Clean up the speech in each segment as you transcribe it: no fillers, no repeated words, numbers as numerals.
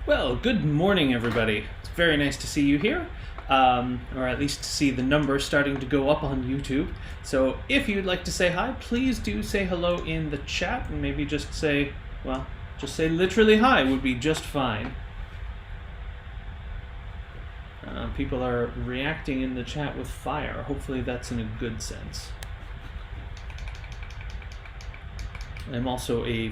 Well, good morning, everybody. It's very nice to see you here, or at least to see the numbers starting to go up on YouTube. So if you'd like to say hi, please do say hello in the chat, and maybe just say, well, just say literally hi would be just fine. People are reacting in the chat with fire. Hopefully that's in a good sense. I'm also a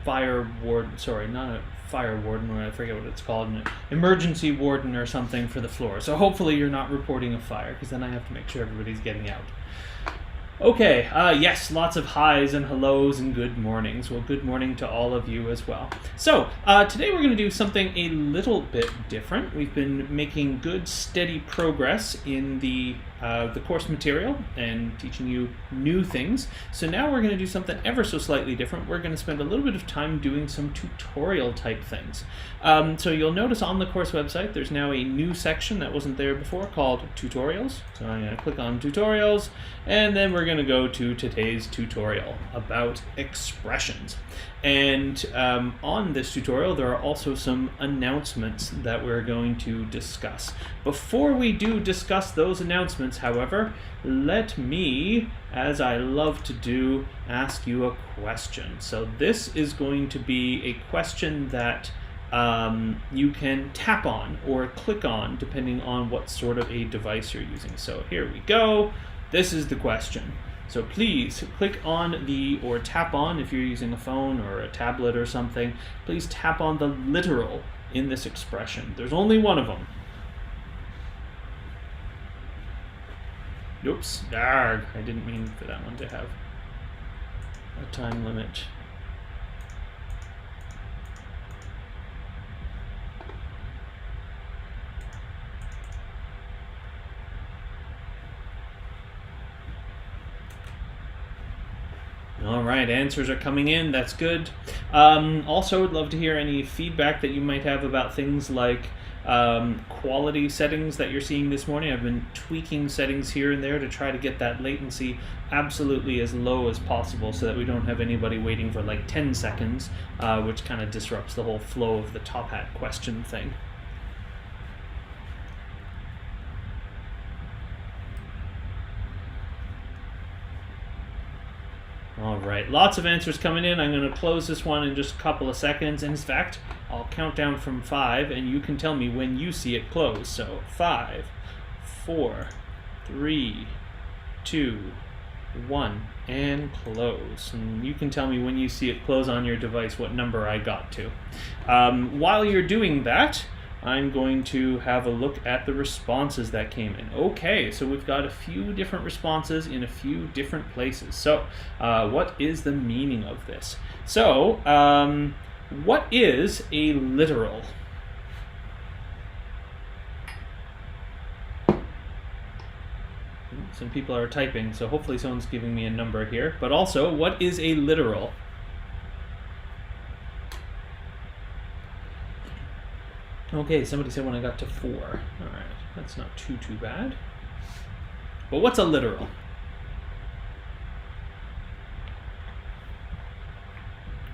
fire warden, sorry, not a fire warden, or I forget what it's called, an emergency warden or something for the floor. So hopefully you're not reporting a fire, because then I have to make sure everybody's getting out. Okay, yes, lots of highs and hellos and good mornings. Well, good morning to all of you as well. So, today we're going to do something a little bit different. We've been making good, steady progress in the course material and teaching you new things. So now we're going to do something ever so slightly different. We're going to spend a little bit of time doing some tutorial type things. So you'll notice on the course website there's now a new section that wasn't there before called Tutorials. So I'm going to click on Tutorials, and then we're going to go to today's tutorial about expressions. And on this tutorial there are also some announcements that we're going to discuss. Before we do discuss those announcements, however, let me, as I love to do, ask you a question. So this is going to be a question that you can tap on or click on depending on what sort of a device you're using. So here we go. This is the question. So please click on or tap on, if you're using a phone or a tablet or something, please tap on the literal in this expression. There's only one of them. Oops, I didn't mean for that one to have a time limit. All right, answers are coming in. That's good. Also, would love to hear any feedback that you might have about things like quality settings that you're seeing this morning. I've been tweaking settings here and there to try to get that latency absolutely as low as possible so that we don't have anybody waiting for like 10 seconds, which kind of disrupts the whole flow of the Top Hat question thing. All right, lots of answers coming in. I'm going to close this one in just a couple of seconds. In fact, I'll count down from 5, and you can tell me when you see it close. So 5, 4, 3, 2, 1, and close. And you can tell me when you see it close on your device what number I got to. While you're doing that, I'm going to have a look at the responses that came in. Okay, so we've got a few different responses in a few different places. So, what is the meaning of this? So, what is a literal? Some people are typing, so hopefully someone's giving me a number here. But also, what is a literal? Okay, somebody said when I got to 4. All right, that's not too bad. But what's a literal?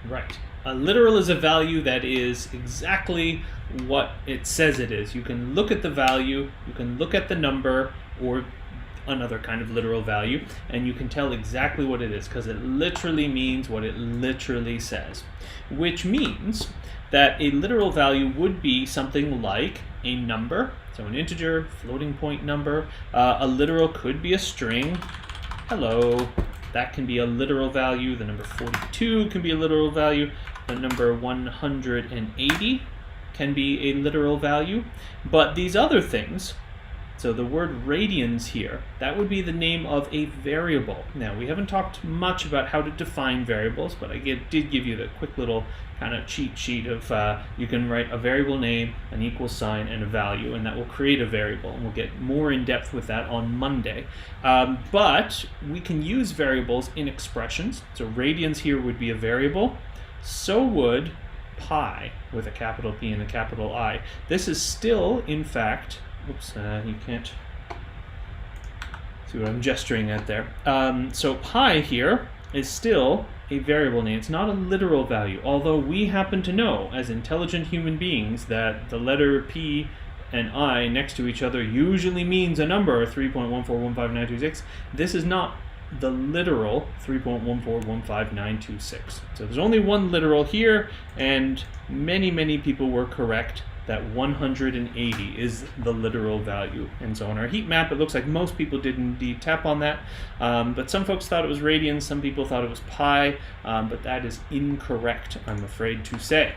Right. A literal is a value that is exactly what it says it is. You can look at the value, you can look at the number, or another kind of literal value, and you can tell exactly what it is because it literally means what it literally says. Which means that a literal value would be something like a number, so an integer, floating point number. A literal could be a string. Hello. That can be a literal value. The number 42 can be a literal value. The number 180 can be a literal value. But these other things, so the word radians here, that would be the name of a variable. Now, we haven't talked much about how to define variables, but I did give you the quick little kind of cheat sheet of you can write a variable name, an equal sign, and a value, and that will create a variable. And we'll get more in depth with that on Monday. But we can use variables in expressions. So radians here would be a variable. So would pi with a capital P and a capital I. This is still, in fact, oops, you can't see what I'm gesturing at there. So pi here is still a variable name. It's not a literal value, although we happen to know as intelligent human beings that the letter P and I next to each other usually means a number, 3.1415926. This is not the literal 3.1415926. So there's only one literal here, and many people were correct that 180 is the literal value. And so on our heat map, it looks like most people did indeed tap on that, but some folks thought it was radians, some people thought it was pi, but that is incorrect, I'm afraid to say.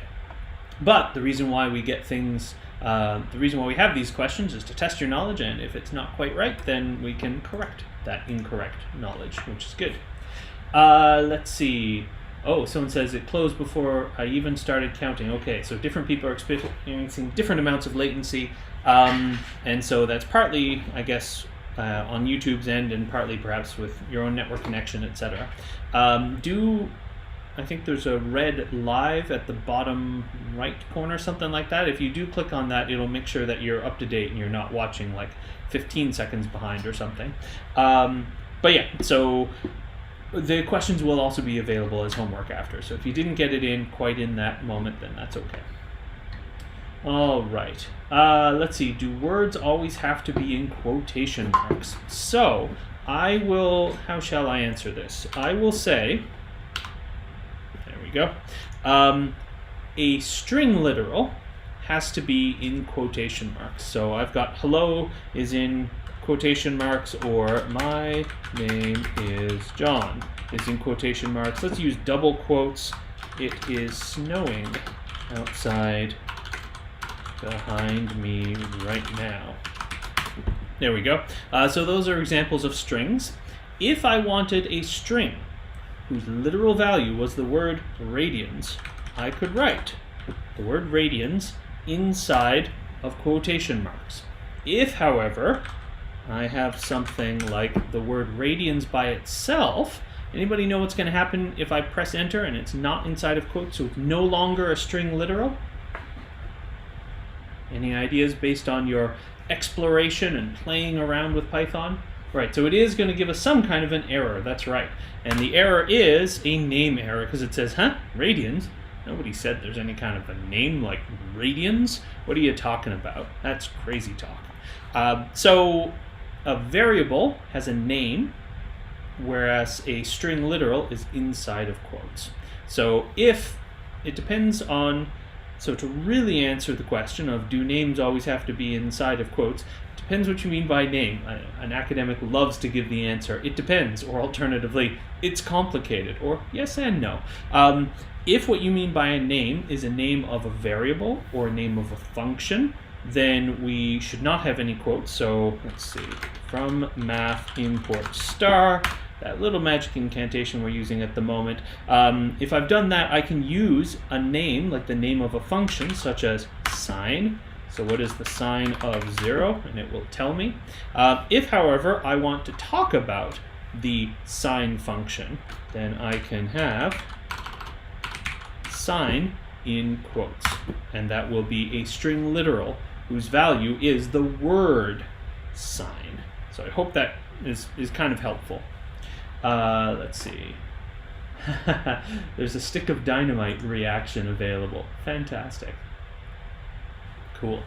But the reason why we get things, the reason why we have these questions is to test your knowledge, and if it's not quite right, then we can correct that incorrect knowledge, which is good. Let's see. Oh, someone says it closed before I even started counting. Okay, so different people are experiencing different amounts of latency, and so that's partly, I guess, on YouTube's end, and partly perhaps with your own network connection, etc. I think there's a red live at the bottom right corner, something like that. If you do click on that, it'll make sure that you're up to date and you're not watching like 15 seconds behind or something. But yeah, so the questions will also be available as homework after. So if you didn't get it in quite in that moment, then that's okay. All right. Let's see. Do words always have to be in quotation marks? So I will, how shall I answer this? I will say, there we go. A string literal has to be in quotation marks. So I've got hello is in quotation marks, or my name is John is in quotation marks. Let's use double quotes. It is snowing outside behind me right now. There we go. So those are examples of strings. If I wanted a string whose literal value was the word radians, I could write the word radians inside of quotation marks. If, however, I have something like the word radians by itself, anybody know what's going to happen if I press enter and it's not inside of quotes, so it's no longer a string literal? Any ideas based on your exploration and playing around with Python? Right, so it is going to give us some kind of an error, that's right. And the error is a name error, because it says, radians? Nobody said there's any kind of a name like radians. What are you talking about? That's crazy talk. So a variable has a name, whereas a string literal is inside of quotes. So if it depends on, so to really answer the question of do names always have to be inside of quotes, it depends what you mean by name. An academic loves to give the answer, it depends, or alternatively, it's complicated, or yes and no. If what you mean by a name is a name of a variable or a name of a function, then we should not have any quotes. So let's see, from math import star, that little magic incantation we're using at the moment. If I've done that, I can use a name, like the name of a function, such as sine. So what is the sine of 0? And it will tell me. If, however, I want to talk about the sine function, then I can have sine in quotes, and that will be a string literal whose value is the word sine. So I hope that is kind of helpful. Let's see. There's a stick of dynamite reaction available. Fantastic. Cool.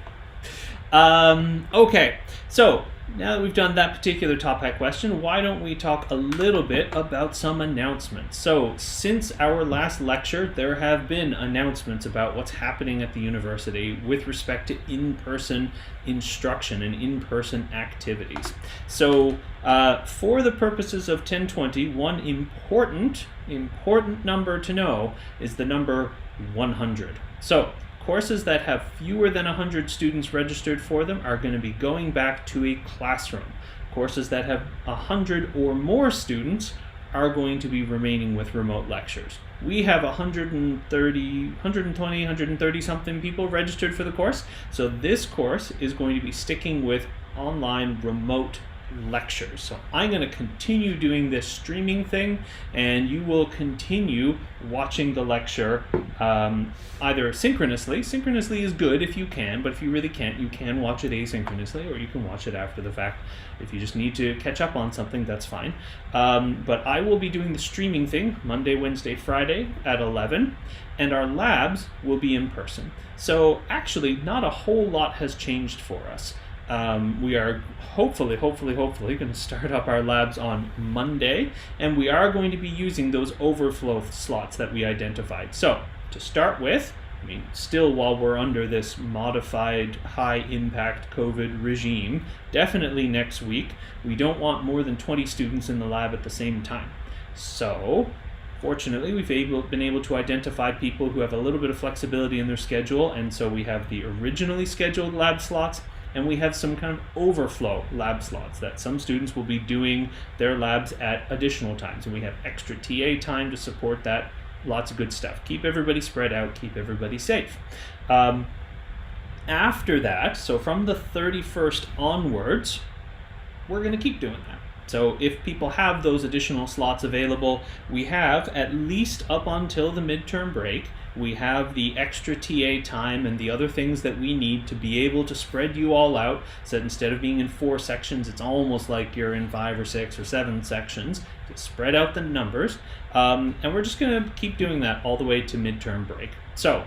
Okay, so now that we've done that particular top hat question, why don't we talk a little bit about some announcements? So since our last lecture, there have been announcements about what's happening at the university with respect to in-person instruction and in-person activities. So for the purposes of 1020, one important number to know is the number 100. So courses that have fewer than 100 students registered for them are going to be going back to a classroom. Courses that have 100 or more students are going to be remaining with remote lectures. We have 120, 130 something people registered for the course, so this course is going to be sticking with online remote lectures. So I'm going to continue doing this streaming thing, and you will continue watching the lecture either synchronously. Synchronously is good if you can, but if you really can't, you can watch it asynchronously, or you can watch it after the fact. If you just need to catch up on something, that's fine. But I will be doing the streaming thing Monday, Wednesday, Friday at 11, and our labs will be in person. So actually, not a whole lot has changed for us. We are hopefully going to start up our labs on Monday, and we are going to be using those overflow slots that we identified. So to start with, I mean, still while we're under this modified high-impact COVID regime, definitely next week, we don't want more than 20 students in the lab at the same time. So fortunately, we've been able to identify people who have a little bit of flexibility in their schedule, and so we have the originally scheduled lab slots, and we have some kind of overflow lab slots that some students will be doing their labs at additional times, and we have extra TA time to support that. Lots of good stuff. Keep everybody spread out, keep everybody safe. After that, so from the 31st onwards, we're going to keep doing that. So if people have those additional slots available, we have at least up until the midterm break, we have the extra TA time and the other things that we need to be able to spread you all out, so that instead of being in 4 sections, it's almost like you're in 5 or 6 or 7 sections to spread out the numbers. And we're just going to keep doing that all the way to midterm break. So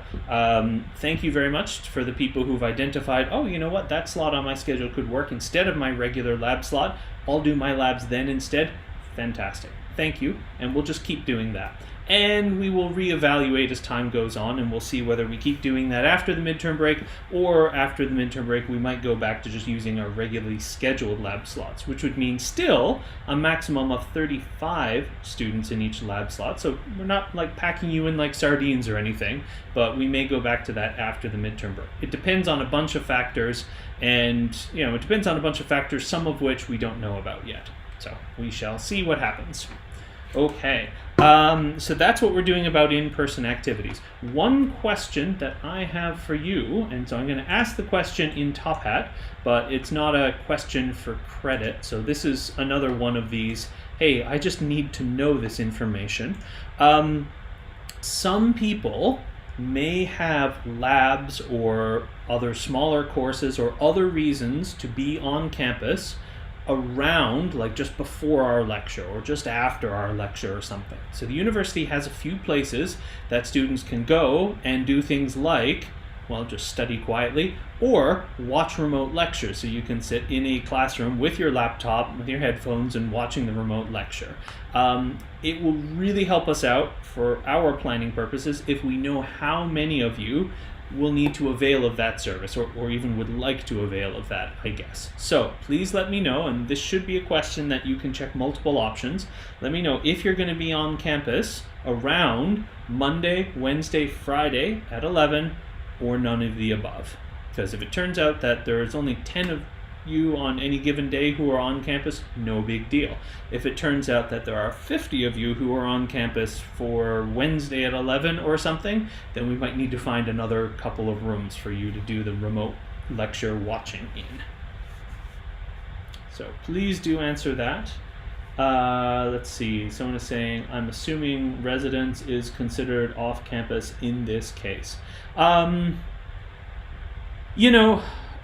thank you very much for the people who've identified, oh, you know what, that slot on my schedule could work instead of my regular lab slot. I'll do my labs then instead. Fantastic. Thank you. And we'll just keep doing that. And we will reevaluate as time goes on, and we'll see whether we keep doing that after the midterm break, or after the midterm break we might go back to just using our regularly scheduled lab slots, which would mean still a maximum of 35 students in each lab slot. So we're not like packing you in like sardines or anything, but we may go back to that after the midterm break. It depends on a bunch of factors, and it depends on a bunch of factors, some of which we don't know about yet. So we shall see what happens. Okay, so that's what we're doing about in-person activities. One question that I have for you, and so I'm going to ask the question in Top Hat, but it's not a question for credit, so this is another one of these, hey, I just need to know this information. Some people may have labs or other smaller courses or other reasons to be on campus around, like just before our lecture or just after our lecture or something. So the university has a few places that students can go and do things like, well, just study quietly or watch remote lectures. So you can sit in a classroom with your laptop, with your headphones, and watching the remote lecture. It will really help us out for our planning purposes if we know how many of you will need to avail of that service, or even would like to avail of that, I guess. So please let me know, and this should be a question that you can check multiple options. Let me know if you're going to be on campus around Monday, Wednesday, Friday at 11, or none of the above. Because if it turns out that there's only 10 of you on any given day who are on campus, no big deal. If it turns out that there are 50 of you who are on campus for Wednesday at 11 or something, then we might need to find another couple of rooms for you to do the remote lecture watching in. So please do answer that. Let's see, someone is saying, I'm assuming residence is considered off campus in this case.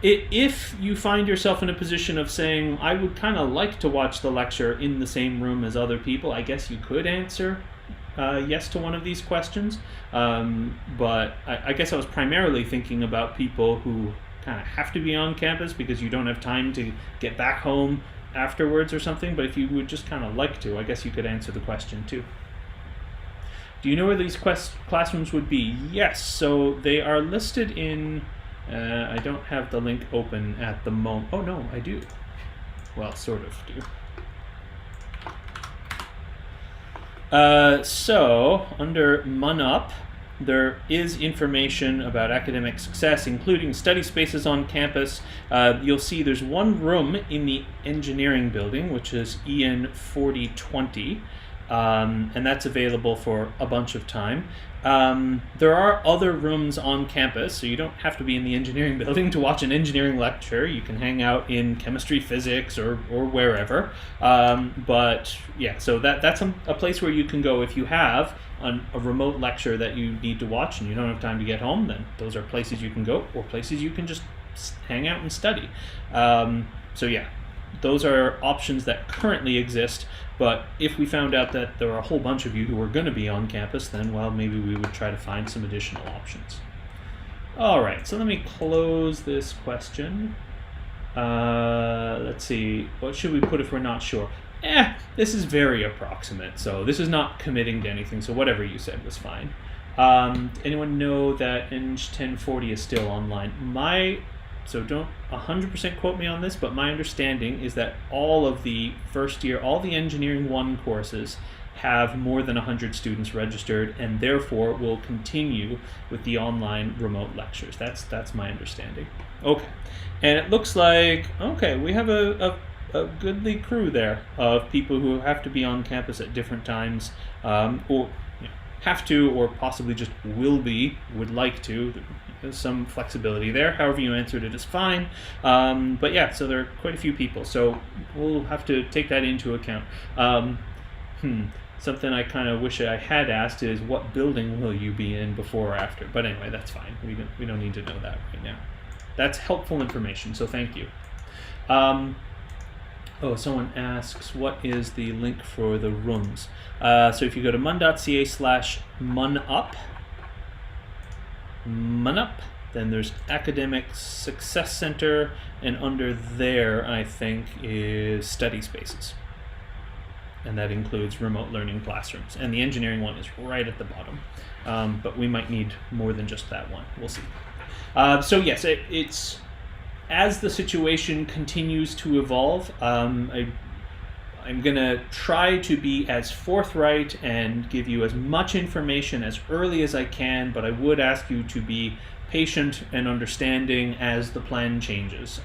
If you find yourself in a position of saying, I would kind of like to watch the lecture in the same room as other people, I guess you could answer yes to one of these questions. But I guess I was primarily thinking about people who kind of have to be on campus because you don't have time to get back home afterwards or something. But if you would just kind of like to, I guess you could answer the question too. Do you know where these classrooms would be? Yes, so they are listed in... I don't have the link open at the moment. Oh no, I do. Well, sort of do. So, under MUN-UP, there is information about academic success, including study spaces on campus. You'll see there's one room in the engineering building, which is EN 4020. and that's available for a bunch of time. There are other rooms on campus, so you don't have to be in the engineering building to watch an engineering lecture. You can hang out in chemistry, physics, or wherever. But yeah, so that's a place where you can go if you have a remote lecture that you need to watch and you don't have time to get home. Then those are places you can go, or places you can just hang out and study. So yeah, those are options that currently exist. But if we found out that there are a whole bunch of you who are going to be on campus, then, well, maybe we would try to find some additional options. All right, so let me close this question. Let's see, what should we put if we're not sure? This is very approximate, so this is not committing to anything, so whatever you said was fine. Anyone know that Eng 1040 is still online? So don't 100% quote me on this, but my understanding is that all of the first year, all the Engineering 1 courses have more than 100 students registered, and therefore will continue with the online remote lectures. That's my understanding. Okay, and it looks like, okay, we have a goodly crew there of people who have to be on campus at different times, or have to, or possibly just would like to. There's some flexibility there. However you answered it is fine. But yeah, so there are quite a few people. So we'll have to take that into account. Something I kind of wish I had asked is, what building will you be in before or after? But anyway, that's fine. We don't need to know that right now. That's helpful information, so thank you. Someone asks, what is the link for the rooms? So if you go to mun.ca/munup, then there's Academic Success Center, and under there, I think, is Study Spaces. And that includes remote learning classrooms. And the engineering one is right at the bottom. But we might need more than just that one. We'll see. So yes, it's as the situation continues to evolve, I'm going to try to be as forthright and give you as much information as early as I can, but I would ask you to be patient and understanding as the plan changes.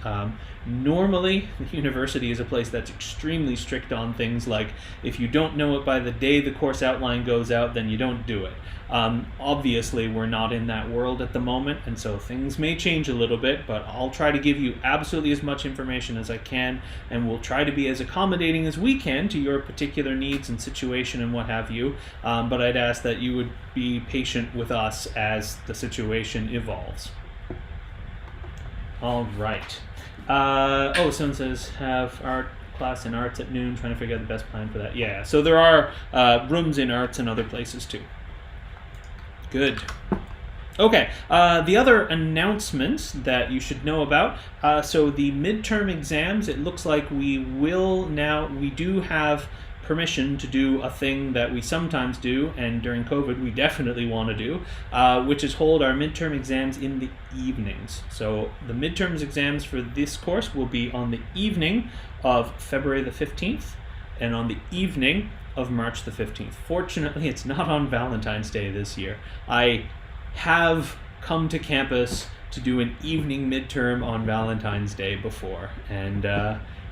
Normally, the university is a place that's extremely strict on things like, if you don't know it by the day the course outline goes out, then you don't do it. Obviously, we're not in that world at the moment, and so things may change a little bit, but I'll try to give you absolutely as much information as I can, and we'll try to be as accommodating as we can to your particular needs and situation and what have you, but I'd ask that you would be patient with us as the situation evolves. All right. Someone says, have art class in arts at noon, trying to figure out the best plan for that. Yeah, so there are rooms in arts and other places too. Good. Okay, the other announcements that you should know about, so the midterm exams, it looks like we do have permission to do a thing that we sometimes do, and during COVID we definitely want to do, which is hold our midterm exams in the evenings. So the midterms exams for this course will be on the evening of February the 15th and on the evening of March the 15th. Fortunately, it's not on Valentine's Day this year. I have come to campus to do an evening midterm on Valentine's Day before, and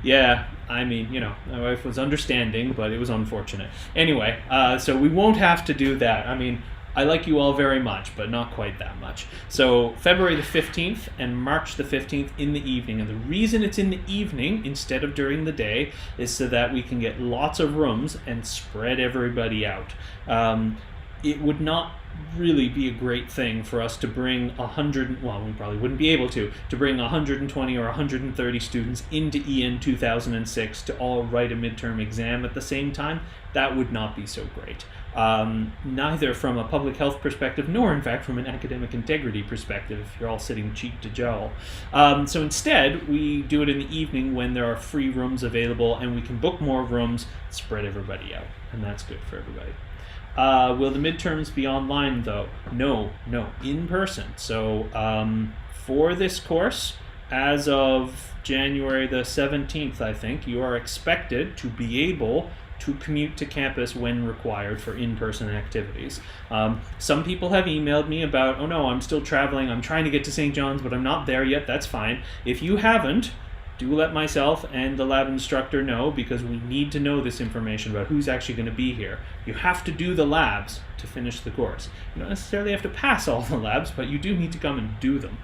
yeah, I mean, my wife was understanding, but it was unfortunate. Anyway, so we won't have to do that. I mean, I like you all very much, but not quite that much. So February the 15th and March the 15th in the evening. And the reason it's in the evening instead of during the day is so that we can get lots of rooms and spread everybody out. It would not really be a great thing for us to bring we probably wouldn't be able to bring 120 or 130 students into EN 2006 to all write a midterm exam at the same time. That would not be so great. Neither from a public health perspective, nor in fact from an academic integrity perspective, if you're all sitting cheek to jowl. So instead, we do it in the evening when there are free rooms available, and we can book more rooms, spread everybody out, and that's good for everybody. Will the midterms be online though? No, in person. So for this course, as of January the 17th, I think, you are expected to be able to commute to campus when required for in-person activities. Some people have emailed me about, oh no, I'm still traveling, I'm trying to get to St. John's, but I'm not there yet, that's fine. If you haven't, do let myself and the lab instructor know, because we need to know this information about who's actually going to be here. You have to do the labs to finish the course. You don't necessarily have to pass all the labs, but you do need to come and do them.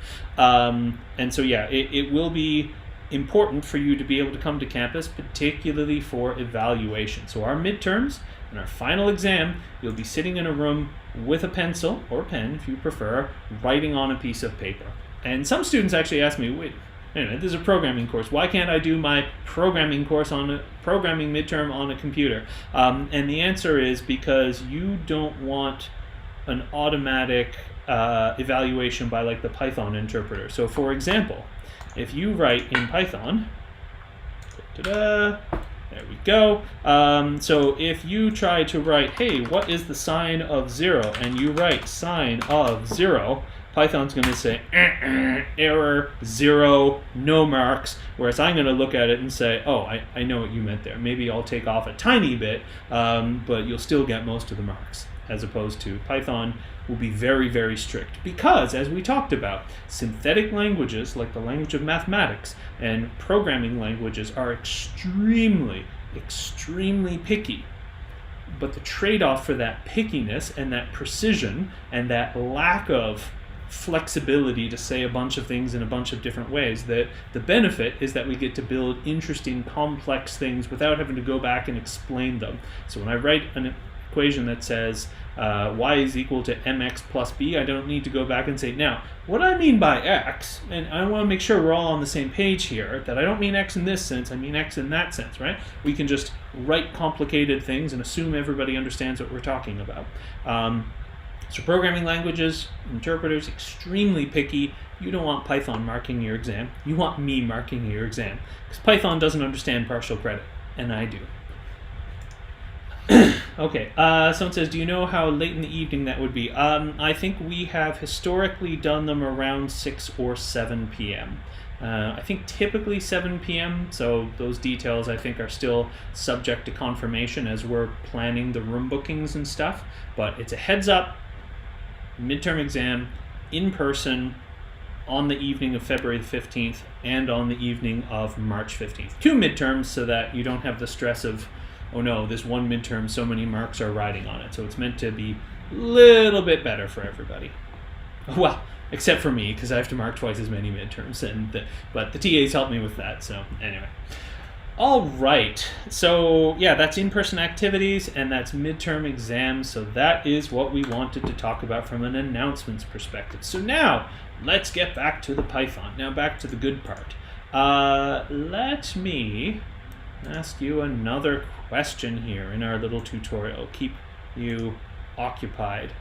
And so yeah, it will be important for you to be able to come to campus, particularly for evaluation. So our midterms and our final exam, you'll be sitting in a room with a pencil or pen, if you prefer, writing on a piece of paper. And some students actually ask me, wait, anyway, this is a programming course. Why can't I do my programming course on a programming midterm on a computer? And the answer is because you don't want an automatic evaluation by like the Python interpreter. So for example, if you write in Python, there we go. So if you try to write, hey, what is the sign of 0? And you write sign of 0, Python's going to say, error, 0, no marks, whereas I'm going to look at it and say, oh, I know what you meant there. Maybe I'll take off a tiny bit, but you'll still get most of the marks, as opposed to Python will be very, very strict. Because, as we talked about, synthetic languages, like the language of mathematics, and programming languages are extremely, extremely picky. But the trade-off for that pickiness and that precision and that lack of flexibility to say a bunch of things in a bunch of different ways, that the benefit is that we get to build interesting, complex things without having to go back and explain them. So when I write an equation that says y is equal to mx plus b, I don't need to go back and say, now, what I mean by x, and I want to make sure we're all on the same page here, that I don't mean x in this sense, I mean x in that sense, right? We can just write complicated things and assume everybody understands what we're talking about. So programming languages, interpreters, extremely picky. You don't want Python marking your exam. You want me marking your exam. Because Python doesn't understand partial credit, and I do. Okay, someone says, do you know how late in the evening that would be? I think we have historically done them around 6 or 7 p.m. I think typically 7 p.m., so those details I think are still subject to confirmation as we're planning the room bookings and stuff, but it's a heads up, midterm exam, in person, on the evening of February the 15th and on the evening of March 15th. 2 midterms so that you don't have the stress of, oh no, this one midterm, so many marks are riding on it. So it's meant to be a little bit better for everybody. Well, except for me, because I have to mark twice as many midterms, but the TAs help me with that, so anyway. All right, so yeah, that's in-person activities and that's midterm exams, so that is what we wanted to talk about from an announcements perspective. So now, let's get back to the Python. Now back to the good part. Let me ask you another question here in our little tutorial. Keep you occupied.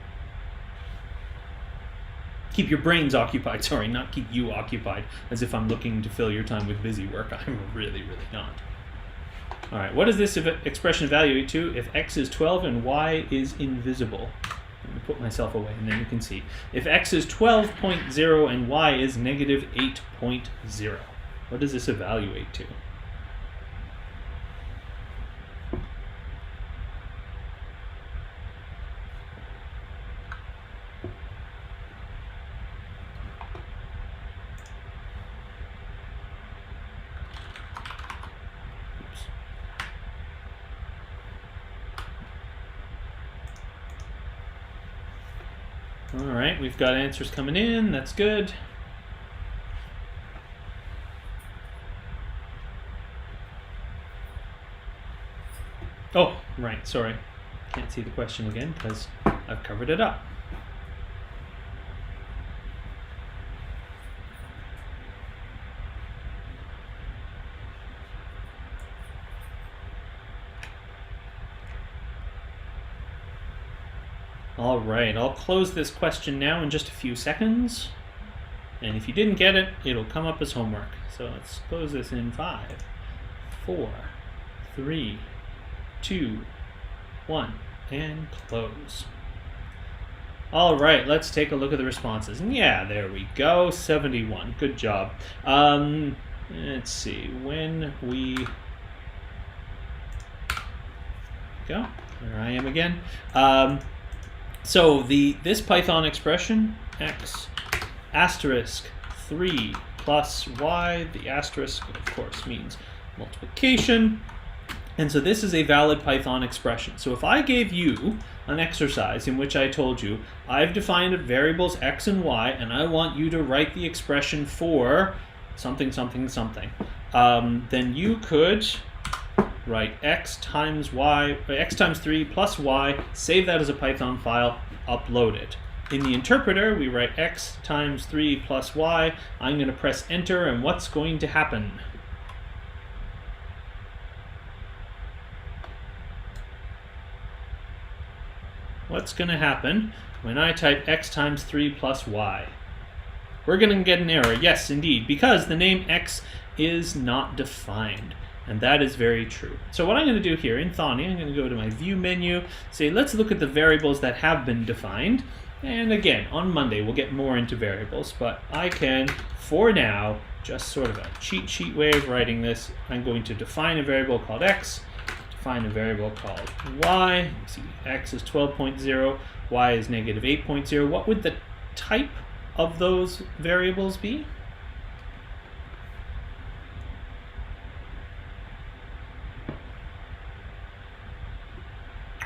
Keep your brains occupied, sorry, not keep you occupied, as if I'm looking to fill your time with busy work. I'm really, really not. All right, what does this expression evaluate to if x is 12 and y is invisible? Let me put myself away and then you can see. If x is 12.0 and y is negative 8.0, what does this evaluate to? All right, we've got answers coming in. That's good. Oh, right, sorry. Can't see the question again because I've covered it up. All right, I'll close this question now in just a few seconds. And if you didn't get it, it'll come up as homework. So let's close this in 5, 4, 3, 2, 1, and close. All right, let's take a look at the responses. And yeah, there we go, 71. Good job. Let's see, when we go, there I am again. So this Python expression, x asterisk 3 plus y. The asterisk, of course, means multiplication. And so this is a valid Python expression. So if I gave you an exercise in which I told you, I've defined variables x and y, and I want you to write the expression for something, something, something, then you could write x times 3 plus y, save that as a Python file, upload it. In the interpreter, we write x times 3 plus y. I'm going to press enter, and what's going to happen? What's going to happen when I type x times 3 plus y? We're going to get an error. Yes, indeed, because the name x is not defined. And that is very true. So what I'm going to do here in Thonny, I'm going to go to my View menu, say let's look at the variables that have been defined. And again, on Monday we'll get more into variables, but I can, for now, just sort of a cheat sheet way of writing this. I'm going to define a variable called x, define a variable called y. You see x is 12.0, y is negative 8.0. What would the type of those variables be?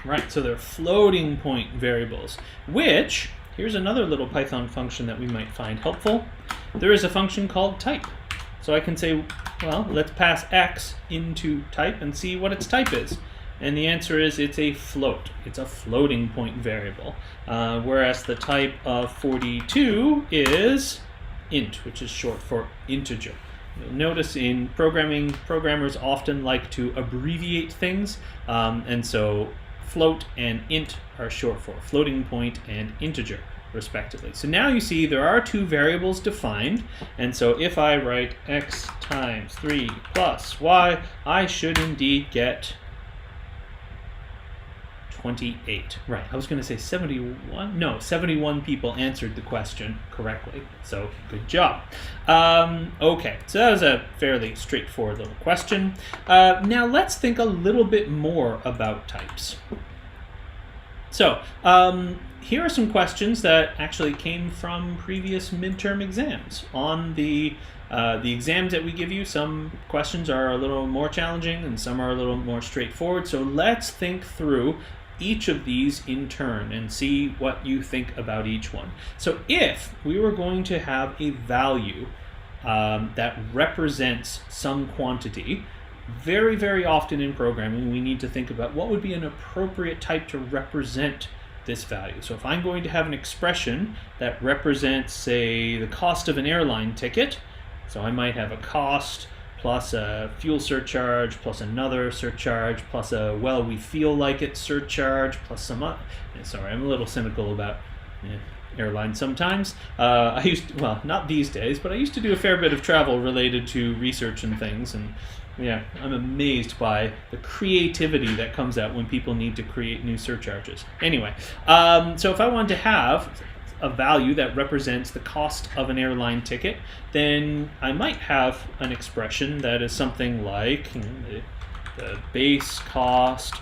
Right, so they're floating point variables, which, here's another little Python function that we might find helpful. There is a function called type. So I can say, well, let's pass x into type and see what its type is. And the answer is it's a float. It's a floating point variable. Whereas the type of 42 is int, which is short for integer. You'll notice in programming, programmers often like to abbreviate things, and so float and int are short for floating point and integer, respectively. So now you see there are two variables defined, and so if I write x times 3 plus y, I should indeed get 28. Right, I was going to say 71. No, 71 people answered the question correctly, so good job. Okay, so that was a fairly straightforward little question. Now let's think a little bit more about types. So here are some questions that actually came from previous midterm exams. On the exams that we give you, some questions are a little more challenging and some are a little more straightforward. So let's think through each of these in turn and see what you think about each one. So if we were going to have a value that represents some quantity, very, very often in programming we need to think about what would be an appropriate type to represent this value. So if I'm going to have an expression that represents, say, the cost of an airline ticket, so I might have a cost plus a fuel surcharge, plus another surcharge, plus a, well, we feel like it surcharge, plus some other. Sorry, I'm a little cynical about airlines sometimes. I used to, well, not these days, but I used to do a fair bit of travel related to research and things, and yeah, I'm amazed by the creativity that comes out when people need to create new surcharges. Anyway, so if I wanted to have a value that represents the cost of an airline ticket, then I might have an expression that is something like the base cost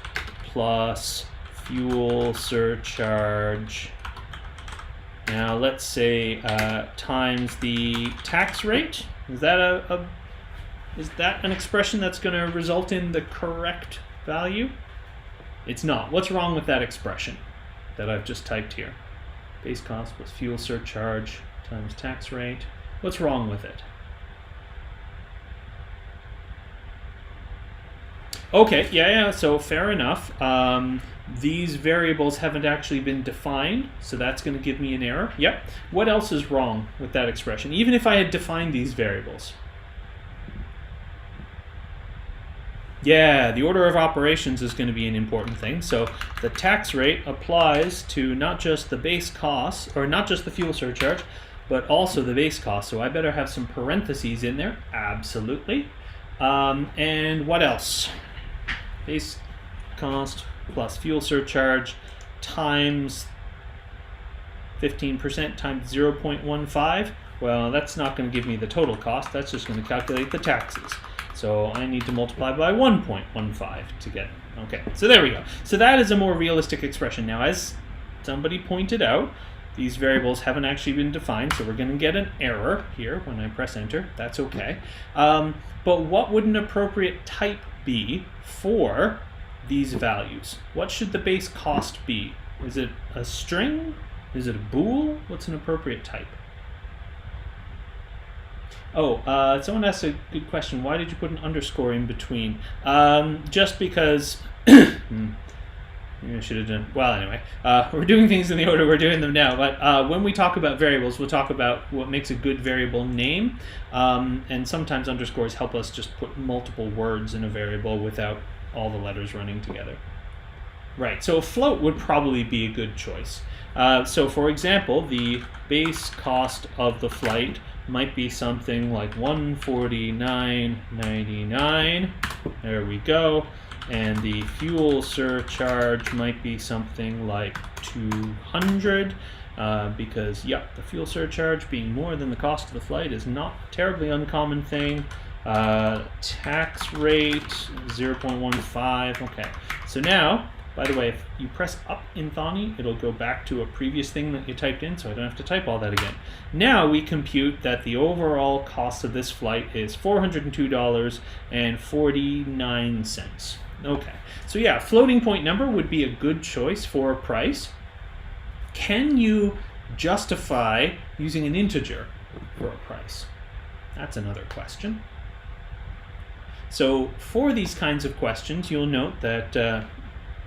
plus fuel surcharge. Now let's say times the tax rate. Is that is that an expression that's going to result in the correct value? It's not. What's wrong with that expression that I've just typed here? Base cost plus fuel surcharge times tax rate. What's wrong with it? Okay, yeah, so fair enough. These variables haven't actually been defined, so that's going to give me an error. Yep. What else is wrong with that expression, even if I had defined these variables? Yeah, the order of operations is going to be an important thing. So the tax rate applies to not just the base cost, or not just the fuel surcharge, but also the base cost. So I better have some parentheses in there. Absolutely. And what else? Base cost plus fuel surcharge times 15% times 0.15. Well, that's not going to give me the total cost. That's just going to calculate the taxes. So I need to multiply by 1.15 to get it. Okay, so there we go. So that is a more realistic expression. Now, as somebody pointed out, these variables haven't actually been defined, so we're going to get an error here when I press enter. That's okay. But what would an appropriate type be for these values? What should the base cost be? Is it a string? Is it a bool? What's an appropriate type? Oh, someone asked a good question. Why did you put an underscore in between? Just because... Maybe I should have done... Well, anyway. We're doing things in the order we're doing them now. But when we talk about variables, we'll talk about what makes a good variable name. And sometimes underscores help us just put multiple words in a variable without all the letters running together. Right, so a float would probably be a good choice. So for example, the base cost of the flight might be something like $149.99. There we go. And the fuel surcharge might be something like $200 because, yep, the fuel surcharge being more than the cost of the flight is not a terribly uncommon thing. Tax rate 0.15. Okay, so now, by the way, if you press up in Thonny, it'll go back to a previous thing that you typed in, so I don't have to type all that again. Now we compute that the overall cost of this flight is $402.49. Okay, so yeah, floating point number would be a good choice for a price. Can you justify using an integer for a price? That's another question. So for these kinds of questions, you'll note that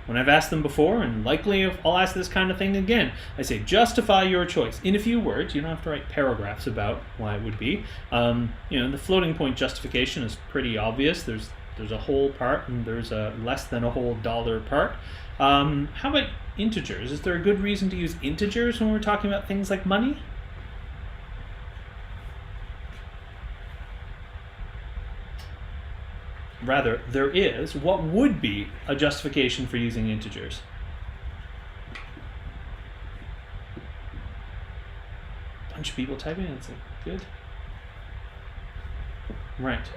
when I've asked them before, and likely I'll ask this kind of thing again, I say justify your choice in a few words. You don't have to write paragraphs about why it would be. The floating point justification is pretty obvious. There's a whole part and there's a less than a whole dollar part. How about integers? Is there a good reason to use integers when we're talking about things like money? Rather, there is. What would be a justification for using integers? Bunch of people typing, that's good. Right.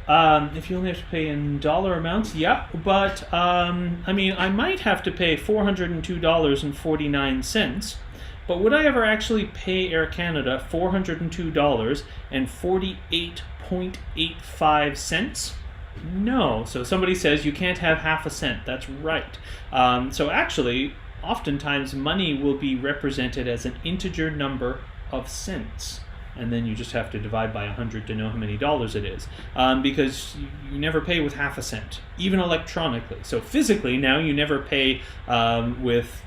If you only have to pay in dollar amounts, yeah, but I mean, I might have to pay $402.49, but would I ever actually pay Air Canada $402.48.85? No. So somebody says you can't have half a cent. That's right. So actually, oftentimes money will be represented as an integer number of cents. And then you just have to divide by 100 to know how many dollars it is. Because you never pay with half a cent, even electronically. So physically, now you never pay with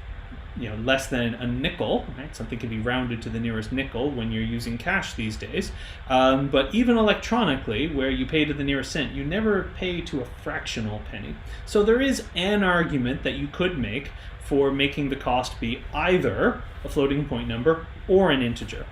less than a nickel, right? Something can be rounded to the nearest nickel when you're using cash these days. But even electronically, where you pay to the nearest cent, you never pay to a fractional penny. So there is an argument that you could make for making the cost be either a floating point number or an integer.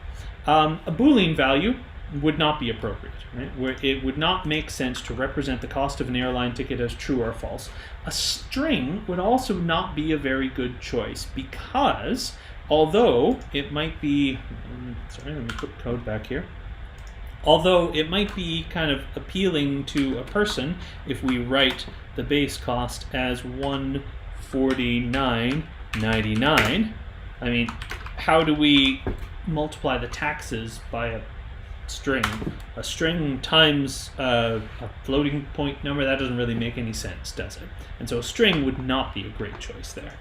A Boolean value would not be appropriate, right? Where it would not make sense to represent the cost of an airline ticket as true or false. A string would also not be a very good choice because although it might be, sorry, let me put code back here. Although it might be kind of appealing to a person if we write the base cost as $149.99, I mean, how do we multiply the taxes by a string? A string times a floating point number, that doesn't really make any sense, does it? And so a string would not be a great choice there.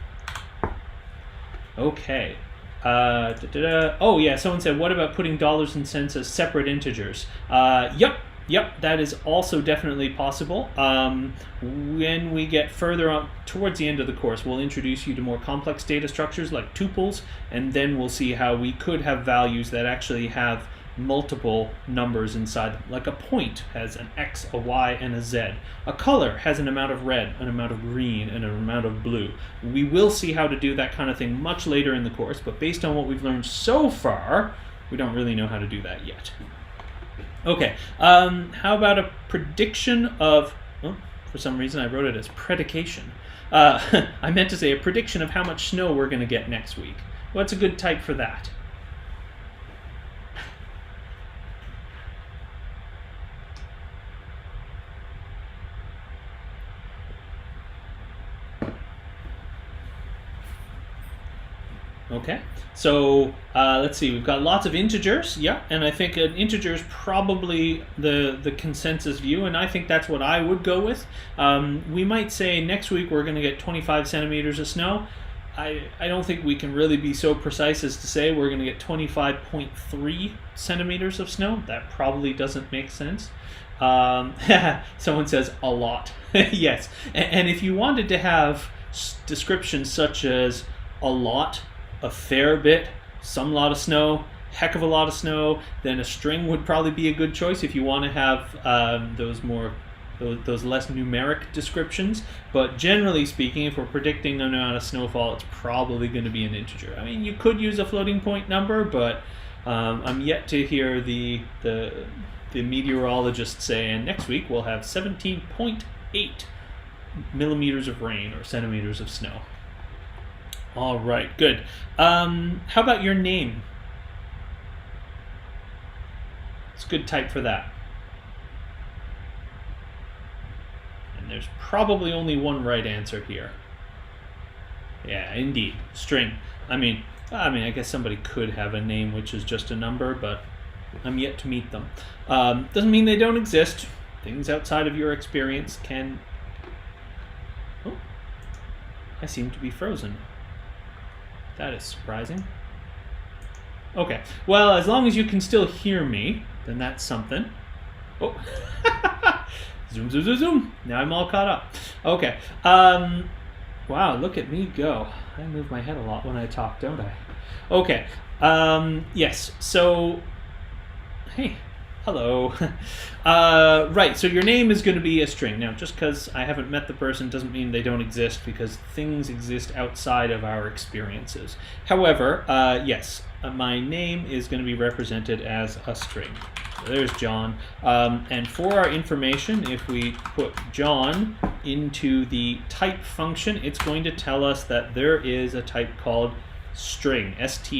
Okay. Oh yeah, someone said, what about putting dollars and cents as separate integers? Yep, that is also definitely possible. When we get further on towards the end of the course, we'll introduce you to more complex data structures like tuples, and then we'll see how we could have values that actually have multiple numbers inside them. Like a point has an X, a Y, and a Z. A color has an amount of red, an amount of green, and an amount of blue. We will see how to do that kind of thing much later in the course, but based on what we've learned so far, we don't really know how to do that yet. Okay, how about a prediction of, oh, for some reason I wrote it as predication. I meant to say a prediction of how much snow we're going to get next week. What's a good type for that? Okay, so let's see. We've got lots of integers, yeah, and I think an integer is probably the consensus view, and I think that's what I would go with. We might say next week we're going to get 25 centimeters of snow. I don't think we can really be so precise as to say we're going to get 25.3 centimeters of snow. That probably doesn't make sense. Someone says a lot. Yes, and if you wanted to have descriptions such as a lot, a fair bit, some lot of snow, heck of a lot of snow, then a string would probably be a good choice if you want to have those less numeric descriptions. But generally speaking, if we're predicting the amount of snowfall, it's probably going to be an integer. I mean, you could use a floating point number, but I'm yet to hear the meteorologist say, and next week we'll have 17.8 millimeters of rain or centimeters of snow. All right, good. How about your name? It's good type for that. And there's probably only one right answer here. Yeah, indeed, string. I mean, I guess somebody could have a name which is just a number, but I'm yet to meet them. Doesn't mean they don't exist. Things outside of your experience can... Oh, I seem to be frozen. That is surprising. Okay, well, as long as you can still hear me, then that's something. Oh, zoom, zoom, zoom, zoom. Now I'm all caught up. Okay, wow, look at me go. I move my head a lot when I talk, don't I? Okay, yes, so, hey, hello. Right, so your name is going to be a string. Now, just because I haven't met the person doesn't mean they don't exist, because things exist outside of our experiences. However, yes, my name is going to be represented as a string. So there's John. And for our information, if we put John into the type function, it's going to tell us that there is a type called string, str.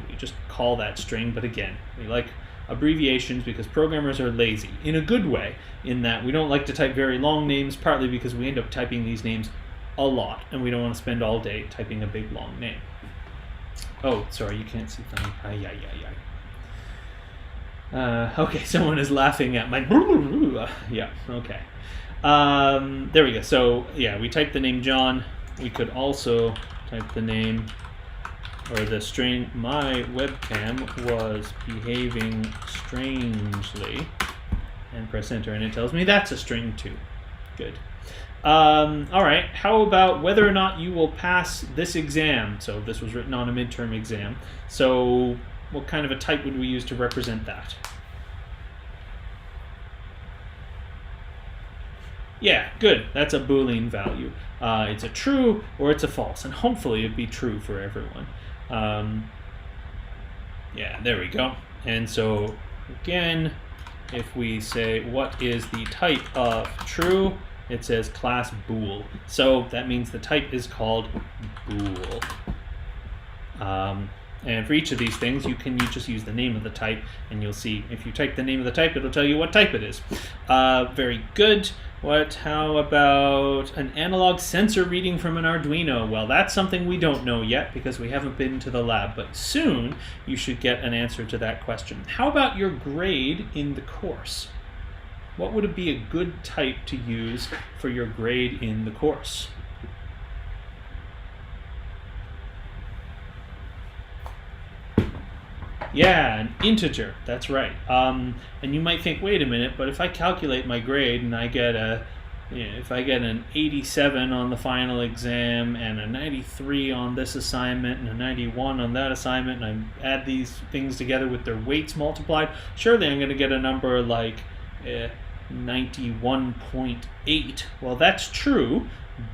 We just call that string, but again, we like abbreviations because programmers are lazy, in a good way, in that we don't like to type very long names, partly because we end up typing these names a lot, and we don't want to spend all day typing a big long name. Oh, sorry, you can't see that. Okay, someone is laughing at my... Yeah, okay. There we go. So, yeah, we typed the name John. We could also type the name... or the string, my webcam was behaving strangely, and press enter, and it tells me that's a string too. Good. All right, how about whether or not you will pass this exam? So this was written on a midterm exam. So what kind of a type would we use to represent that? Yeah, good. That's a Boolean value. It's a true or it's a false, and hopefully it'd be true for everyone. Yeah, there we go. And so, again, if we say what is the type of true, it says class bool. So that means the type is called bool. And for each of these things, you just use the name of the type, and you'll see if you type the name of the type, it'll tell you what type it is. Very good. How about an analog sensor reading from an Arduino? Well, that's something we don't know yet because we haven't been to the lab, but soon you should get an answer to that question. How about your grade in the course? What would it be a good type to use for your grade in the course? Yeah, an integer, that's right. And you might think, wait a minute, but if I calculate my grade and I get if I get an 87 on the final exam and a 93 on this assignment and a 91 on that assignment, and I add these things together with their weights multiplied, surely I'm going to get a number like 91.8. Well, that's true,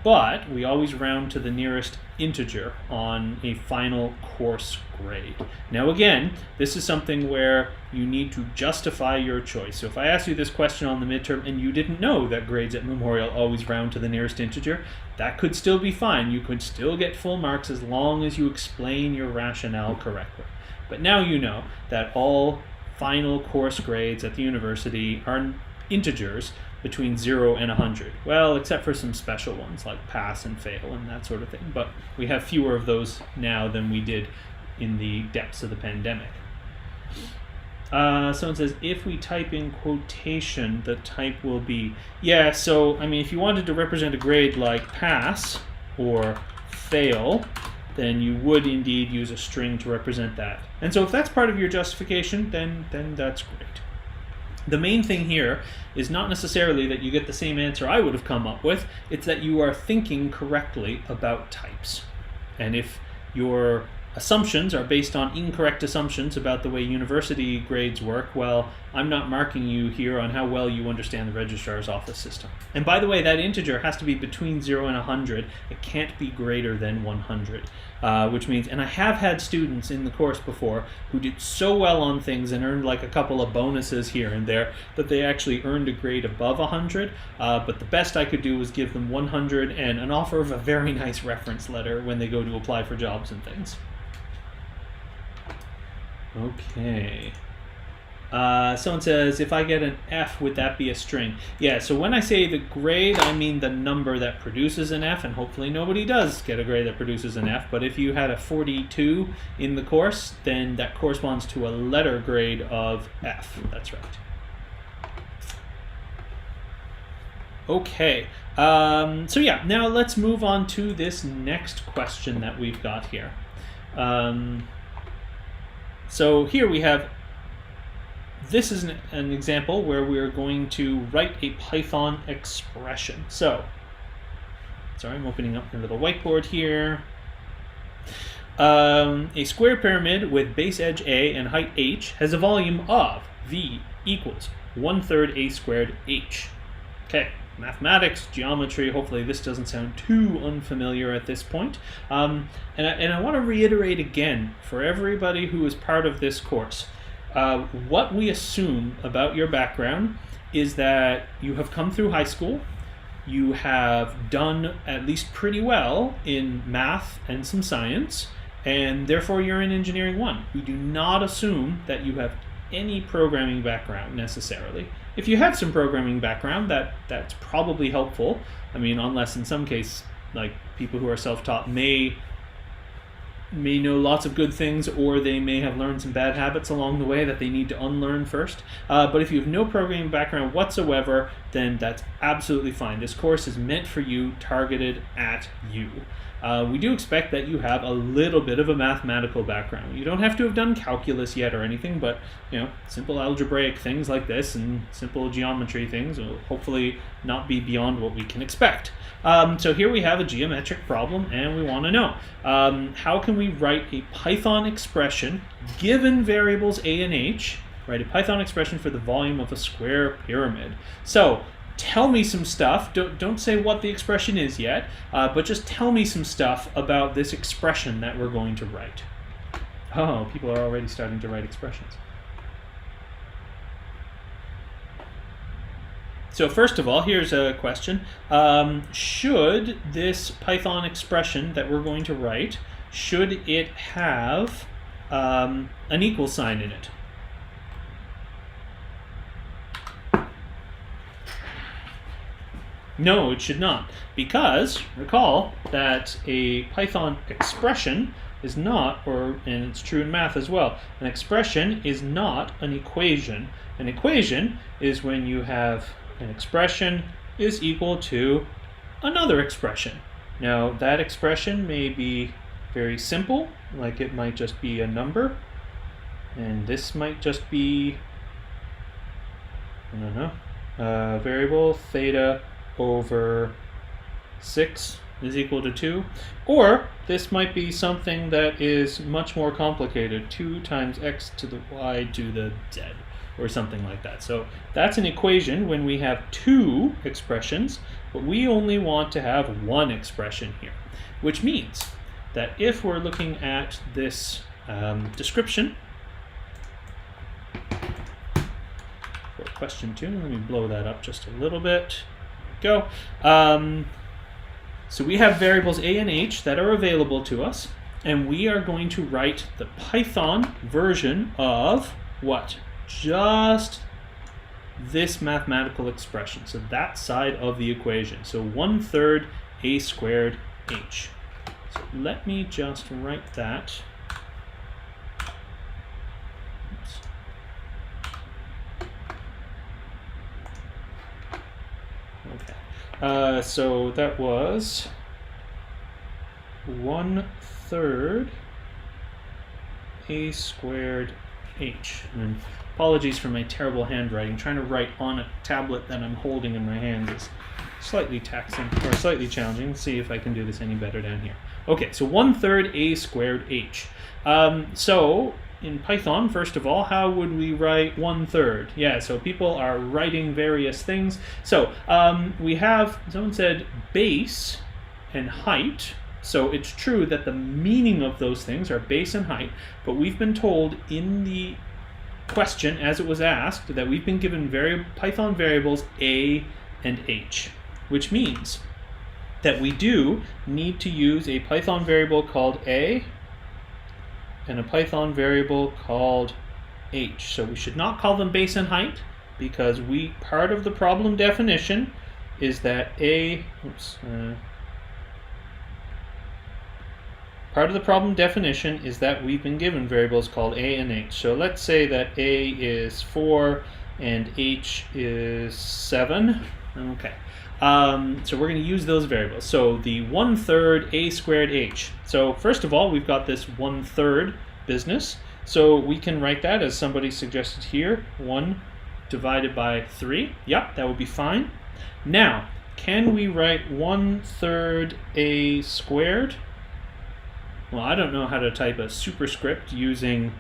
but we always round to the nearest integer on a final course grade. Now again, this is something where you need to justify your choice. So if I ask you this question on the midterm and you didn't know that grades at Memorial always round to the nearest integer, that could still be fine. You could still get full marks as long as you explain your rationale correctly. But now you know that all final course grades at the university are integers, between 0 and 100? Well, except for some special ones like pass and fail and that sort of thing. But we have fewer of those now than we did in the depths of the pandemic. Someone says, if we type in quotation, the type will be... Yeah, so, I mean, if you wanted to represent a grade like pass or fail, then you would indeed use a string to represent that. And so if that's part of your justification, then that's great. The main thing here is not necessarily that you get the same answer I would have come up with, it's that you are thinking correctly about types. And if your assumptions are based on incorrect assumptions about the way university grades work, well, I'm not marking you here on how well you understand the registrar's office system. And by the way, that integer has to be between 0 and 100. It can't be greater than 100, which means, and I have had students in the course before who did so well on things and earned like a couple of bonuses here and there that they actually earned a grade above 100, but the best I could do was give them 100 and an offer of a very nice reference letter when they go to apply for jobs and things. Okay. Someone says, if I get an F, would that be a string? Yeah, so when I say the grade, I mean the number that produces an F, and hopefully nobody does get a grade that produces an F, but if you had a 42 in the course, then that corresponds to a letter grade of F. That's right. Okay, so yeah, now let's move on to this next question that we've got here. So here we have, this is an example where we're going to write a Python expression. So, sorry, I'm opening up a little whiteboard here. A square pyramid with base edge A and height h has a volume of V equals 1/3 a squared h. Okay. Mathematics, geometry, hopefully this doesn't sound too unfamiliar at this point. And I want to reiterate again for everybody who is part of this course, what we assume about your background is that you have come through high school, you have done at least pretty well in math and some science, and therefore you're in Engineering 1. We do not assume that you have any programming background necessarily. If you have some programming background, that's probably helpful. I mean, unless in some case, like people who are self-taught may know lots of good things, or they may have learned some bad habits along the way that they need to unlearn first. But if you have no programming background whatsoever, then that's absolutely fine. This course is meant for you, targeted at you. We do expect that you have a little bit of a mathematical background. You don't have to have done calculus yet or anything, but simple algebraic things like this and simple geometry things will hopefully not be beyond what we can expect. So here we have a geometric problem, and we want to know how can we write a Python expression given variables a and h, write a Python expression for the volume of a square pyramid. So tell me some stuff. Don't say what the expression is yet, but just tell me some stuff about this expression that we're going to write. Oh, people are already starting to write expressions. So first of all, here's a question. Should this Python expression that we're going to write, should it have an equal sign in it? No, it should not, because recall that a Python expression is not, and it's true in math as well, an expression is not an equation. An equation is when you have an expression is equal to another expression. Now, that expression may be very simple, like it might just be a number, and this might just be, I don't know, variable theta over 6 is equal to 2, or this might be something that is much more complicated, 2 times x to the y to the z, or something like that. So that's an equation when we have 2 expressions, but we only want to have 1 expression here, which means that if we're looking at this description for question 2, let me blow that up just a little bit. Go. So we have variables a and h that are available to us, and we are going to write the Python version of what? Just this mathematical expression, so that side of the equation. So 1/3 a squared h. So let me just write that. Oops. Okay, so that was 1/3 a squared h. And apologies for my terrible handwriting. Trying to write on a tablet that I'm holding in my hands is slightly taxing, or slightly challenging. Let's see if I can do this any better down here. Okay, so 1/3 a squared h. So in Python, first of all, how would we write 1/3? Yeah, so people are writing various things. So we have, someone said base and height. So it's true that the meaning of those things are base and height, but we've been told in the question, as it was asked, that we've been given Python variables a and h, which means that we do need to use a Python variable called a and a Python variable called h. So we should not call them base and height, because part of the problem definition is that part of the problem definition is that we've been given variables called a and h. So let's say that a is 4 and h is 7. Okay. So we're going to use those variables. So the 1/3 a squared h. So first of all, we've got this 1/3 business. So we can write that as somebody suggested here, 1 divided by 3. Yep, that would be fine. Now, can we write 1/3 a squared? Well, I don't know how to type a superscript using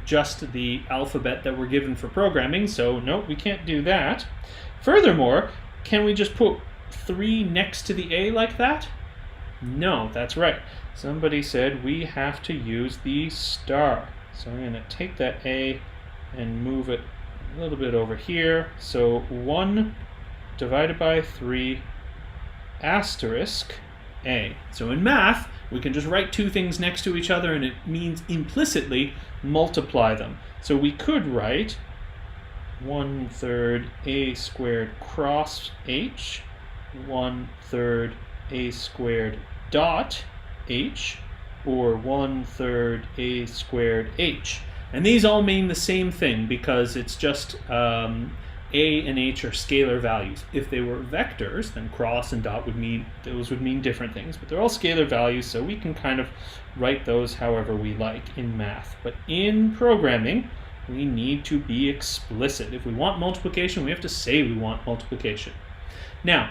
just the alphabet that we're given for programming, so no, we can't do that. Furthermore, can we just put 3 next to the a like that? No, that's right. Somebody said we have to use the star. So I'm going to take that a and move it a little bit over here. So 1 divided by 3 asterisk a. So in math, we can just write 2 things next to each other, and it means implicitly multiply them. So we could write 1/3 a squared cross h, 1/3 a squared dot h, or 1/3 a squared h. And these all mean the same thing, because it's just a and h are scalar values. If they were vectors, then cross and dot would mean different things, but they're all scalar values, so we can kind of write those however we like in math. But in programming, we need to be explicit. If we want multiplication, we have to say we want multiplication. Now,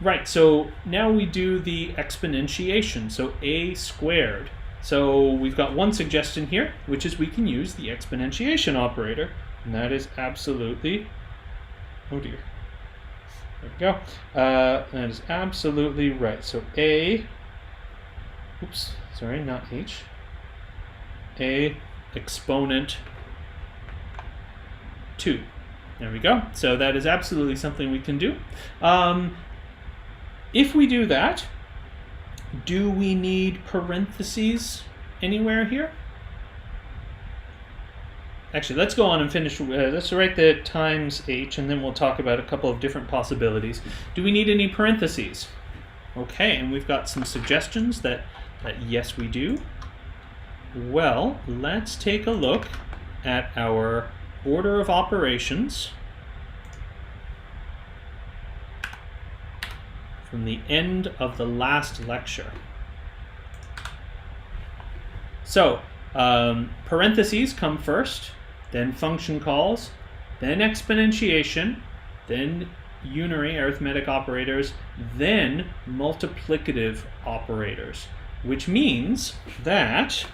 right, so now we do the exponentiation, so a squared. So we've got one suggestion here, which is we can use the exponentiation operator, and that is absolutely, oh dear, there we go, that is absolutely right. So a, oops, sorry, not h, a exponent 2. There we go. So that is absolutely something we can do. If we do that, do we need parentheses anywhere here? Actually, let's go on and finish. Let's write the times h, and then we'll talk about a couple of different possibilities. Do we need any parentheses? Okay, and we've got some suggestions that yes, we do. Well, let's take a look at our order of operations from the end of the last lecture. So, parentheses come first, then function calls, then exponentiation, then unary arithmetic operators, then multiplicative operators, which means that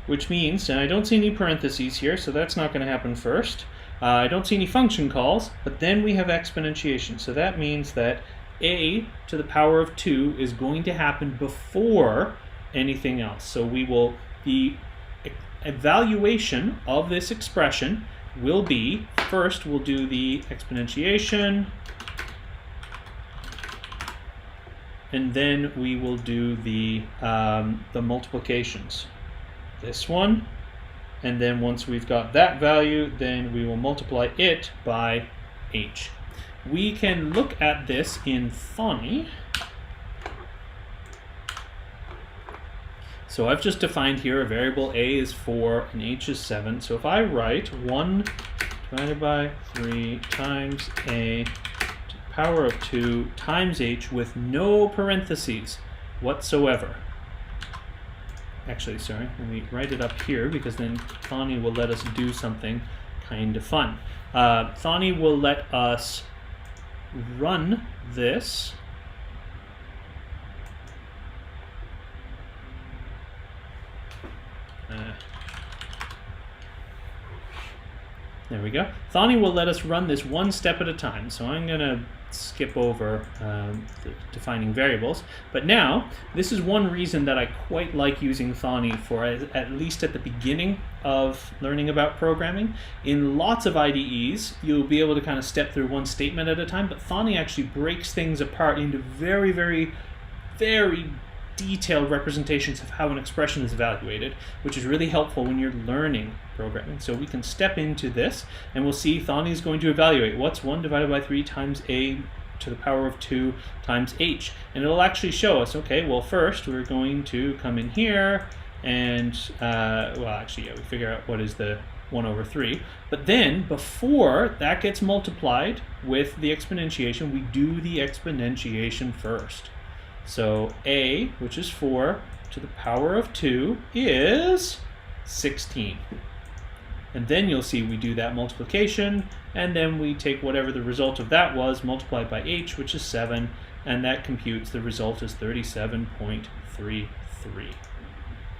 and I don't see any parentheses here, so that's not going to happen first. I don't see any function calls, but then we have exponentiation. So that means that a to the power of 2 is going to happen before anything else. So the evaluation of this expression will be, first we'll do the exponentiation, and then we will do the multiplications. this one. And then once we've got that value, then we will multiply it by h. We can look at this in Thonny. So I've just defined here a variable a is 4 and h is 7. So if I write 1 divided by 3 times a to the power of 2 times h with no parentheses whatsoever. Actually, sorry, let me write it up here because then Thonny will let us do something kind of fun. Thonny will let us run this there we go. Thonny will let us run this one step at a time. So I'm going to skip over defining variables. But now, this is one reason that I quite like using Thonny for, at least at the beginning of learning about programming. In lots of IDEs, you'll be able to kind of step through one statement at a time, but Thonny actually breaks things apart into very, very, very detailed representations of how an expression is evaluated, which is really helpful when you're learning programming. So we can step into this and we'll see Thonny is going to evaluate what's 1 divided by 3 times a to the power of 2 times h. And it'll actually show us, okay, well first we're going to come in here and, well actually, yeah, we figure out what is the 1 over 3. But then before that gets multiplied with the exponentiation, we do the exponentiation first. So a, which is 4, to the power of 2 is 16. And then you'll see we do that multiplication, and then we take whatever the result of that was, multiplied by h, which is 7, and that computes the result as 37.33.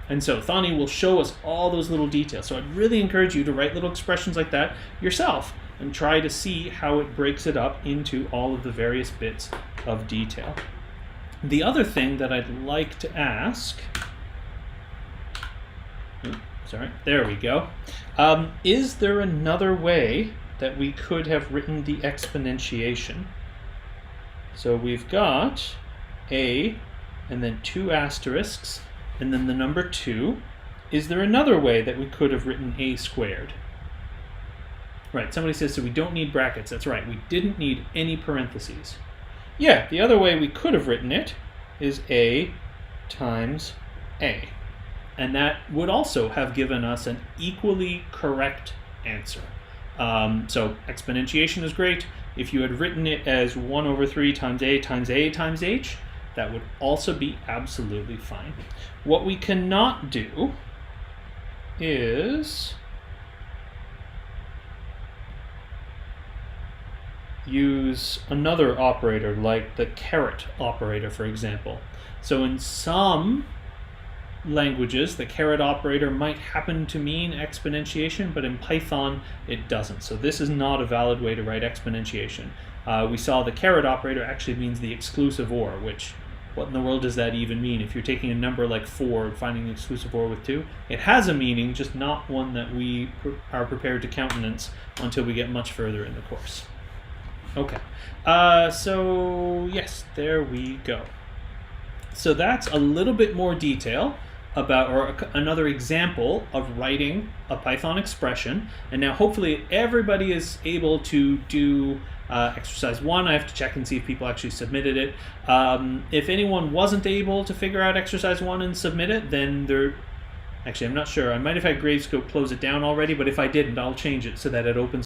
And so Thonny will show us all those little details. So I'd really encourage you to write little expressions like that yourself and try to see how it breaks it up into all of the various bits of detail. The other thing that I'd like to ask, sorry, there we go. Is there another way that we could have written the exponentiation? So we've got a, and then 2 asterisks, and then the number 2. Is there another way that we could have written a squared? Right, somebody says, so we don't need brackets. That's right, we didn't need any parentheses. Yeah, the other way we could have written it is a times a. And that would also have given us an equally correct answer. So exponentiation is great. If you had written it as 1 over 3 times a times h, that would also be absolutely fine. What we cannot do is use another operator like the caret operator, for example. So in some languages, the caret operator might happen to mean exponentiation, but in Python it doesn't. So this is not a valid way to write exponentiation. We saw the caret operator actually means the exclusive or, which, what in the world does that even mean? If you're taking a number like 4 and finding an exclusive or with 2, it has a meaning, just not one that we are prepared to countenance until we get much further in the course. Okay, so yes, there we go. So that's a little bit more detail about, or another example of writing a Python expression. And now hopefully everybody is able to do exercise 1. I have to check and see if people actually submitted it. If anyone wasn't able to figure out exercise 1 and submit it, then they're, actually I'm not sure, I might have had Gravescope close it down already, but if I didn't, I'll change it so that it opens